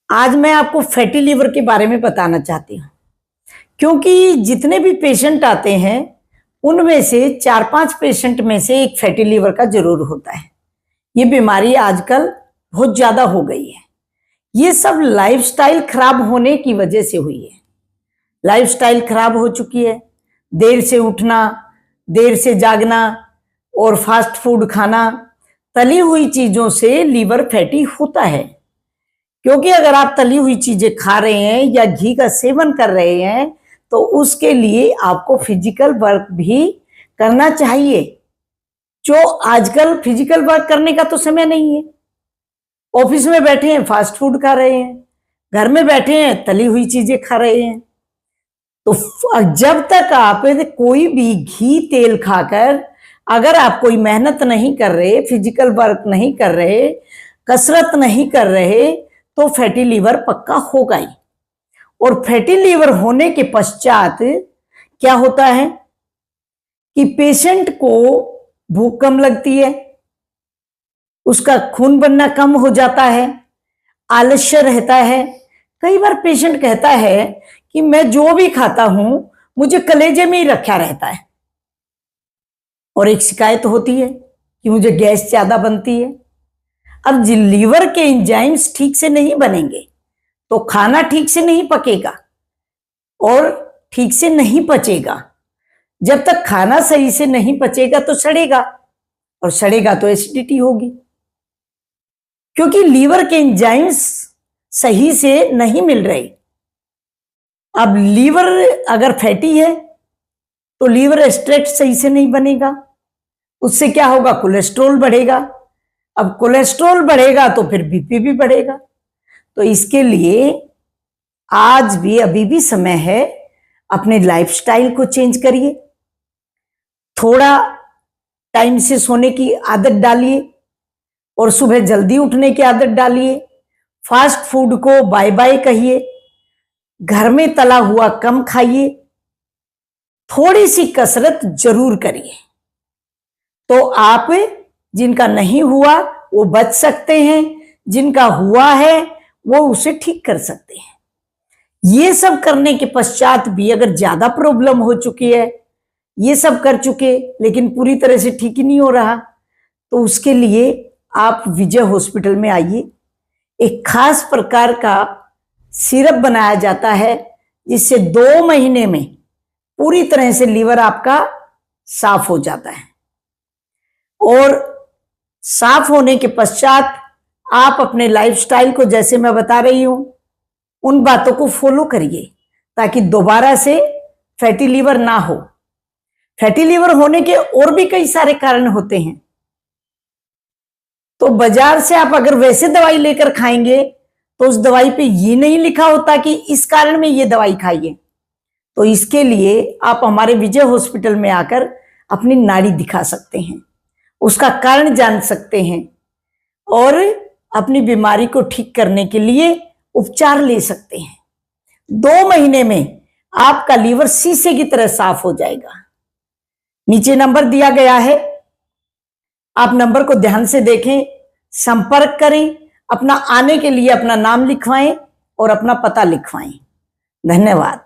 आज मैं आपको फैटी लीवर के बारे में बताना चाहती हूँ, क्योंकि जितने भी पेशेंट आते हैं उनमें से 4-5 पेशेंट में से एक फैटी लीवर का जरूर होता है। ये बीमारी आजकल बहुत ज्यादा हो गई है। ये सब लाइफस्टाइल खराब होने की वजह से हुई है। लाइफस्टाइल खराब हो चुकी है, देर से उठना, देर से जागना और फास्ट फूड खाना, तली हुई चीजों से लीवर फैटी होता है। क्योंकि अगर आप तली हुई चीजें खा रहे हैं या घी का सेवन कर रहे हैं तो उसके लिए आपको फिजिकल वर्क भी करना चाहिए, जो आजकल फिजिकल वर्क करने का तो समय नहीं है। ऑफिस में बैठे हैं फास्ट फूड खा रहे हैं, घर में बैठे हैं तली हुई चीजें खा रहे हैं। तो जब तक आप कोई भी घी तेल खाकर अगर आप कोई मेहनत नहीं कर रहे, फिजिकल वर्क नहीं कर रहे, कसरत नहीं कर रहे, तो फैटी लीवर पक्का होगा ही। और फैटी लीवर होने के पश्चात क्या होता है कि पेशेंट को भूख कम लगती है, उसका खून बनना कम हो जाता है, आलस्य रहता है। कई बार पेशेंट कहता है कि मैं जो भी खाता हूं मुझे कलेजे में ही रखा रहता है। और एक शिकायत होती है कि मुझे गैस ज्यादा बनती है। अब लीवर के एंजाइम्स ठीक से नहीं बनेंगे तो खाना ठीक से नहीं पकेगा और ठीक से नहीं पचेगा। जब तक खाना सही से नहीं पचेगा तो सड़ेगा, और सड़ेगा तो एसिडिटी होगी, क्योंकि लीवर के एंजाइम्स सही से नहीं मिल रहे। अब लीवर अगर फैटी है तो लीवर एक्सट्रैक्ट सही से नहीं बनेगा, उससे क्या होगा, कोलेस्ट्रॉल बढ़ेगा। अब कोलेस्ट्रॉल बढ़ेगा तो फिर बीपी भी बढ़ेगा। तो इसके लिए आज भी अभी भी समय है, अपने लाइफस्टाइल को चेंज करिए, थोड़ा टाइम से सोने की आदत डालिए और सुबह जल्दी उठने की आदत डालिए। फास्ट फूड को बाय बाय कहिए, घर में तला हुआ कम खाइए, थोड़ी सी कसरत जरूर करिए। तो आप जिनका नहीं हुआ वो बच सकते हैं, जिनका हुआ है वो उसे ठीक कर सकते हैं। ये सब करने के पश्चात भी अगर ज्यादा प्रॉब्लम हो चुकी है, ये सब कर चुके लेकिन पूरी तरह से ठीक ही नहीं हो रहा, तो उसके लिए आप विजय हॉस्पिटल में आइए। एक खास प्रकार का सिरप बनाया जाता है जिससे 2 महीने में पूरी तरह से लीवर आपका साफ हो जाता है। और साफ होने के पश्चात आप अपने लाइफस्टाइल को, जैसे मैं बता रही हूं, उन बातों को फॉलो करिए ताकि दोबारा से फैटी लीवर ना हो। फैटी लीवर होने के और भी कई सारे कारण होते हैं। तो बाजार से आप अगर वैसे दवाई लेकर खाएंगे तो उस दवाई पे ये नहीं लिखा होता कि इस कारण में ये दवाई खाइए। तो इसके लिए आप हमारे विजय हॉस्पिटल में आकर अपनी नाड़ी दिखा सकते हैं, उसका कारण जान सकते हैं और अपनी बीमारी को ठीक करने के लिए उपचार ले सकते हैं। 2 महीने में आपका लीवर शीशे की तरह साफ हो जाएगा। नीचे नंबर दिया गया है, आप नंबर को ध्यान से देखें, संपर्क करें, अपना आने के लिए अपना नाम लिखवाएं और अपना पता लिखवाएं। धन्यवाद।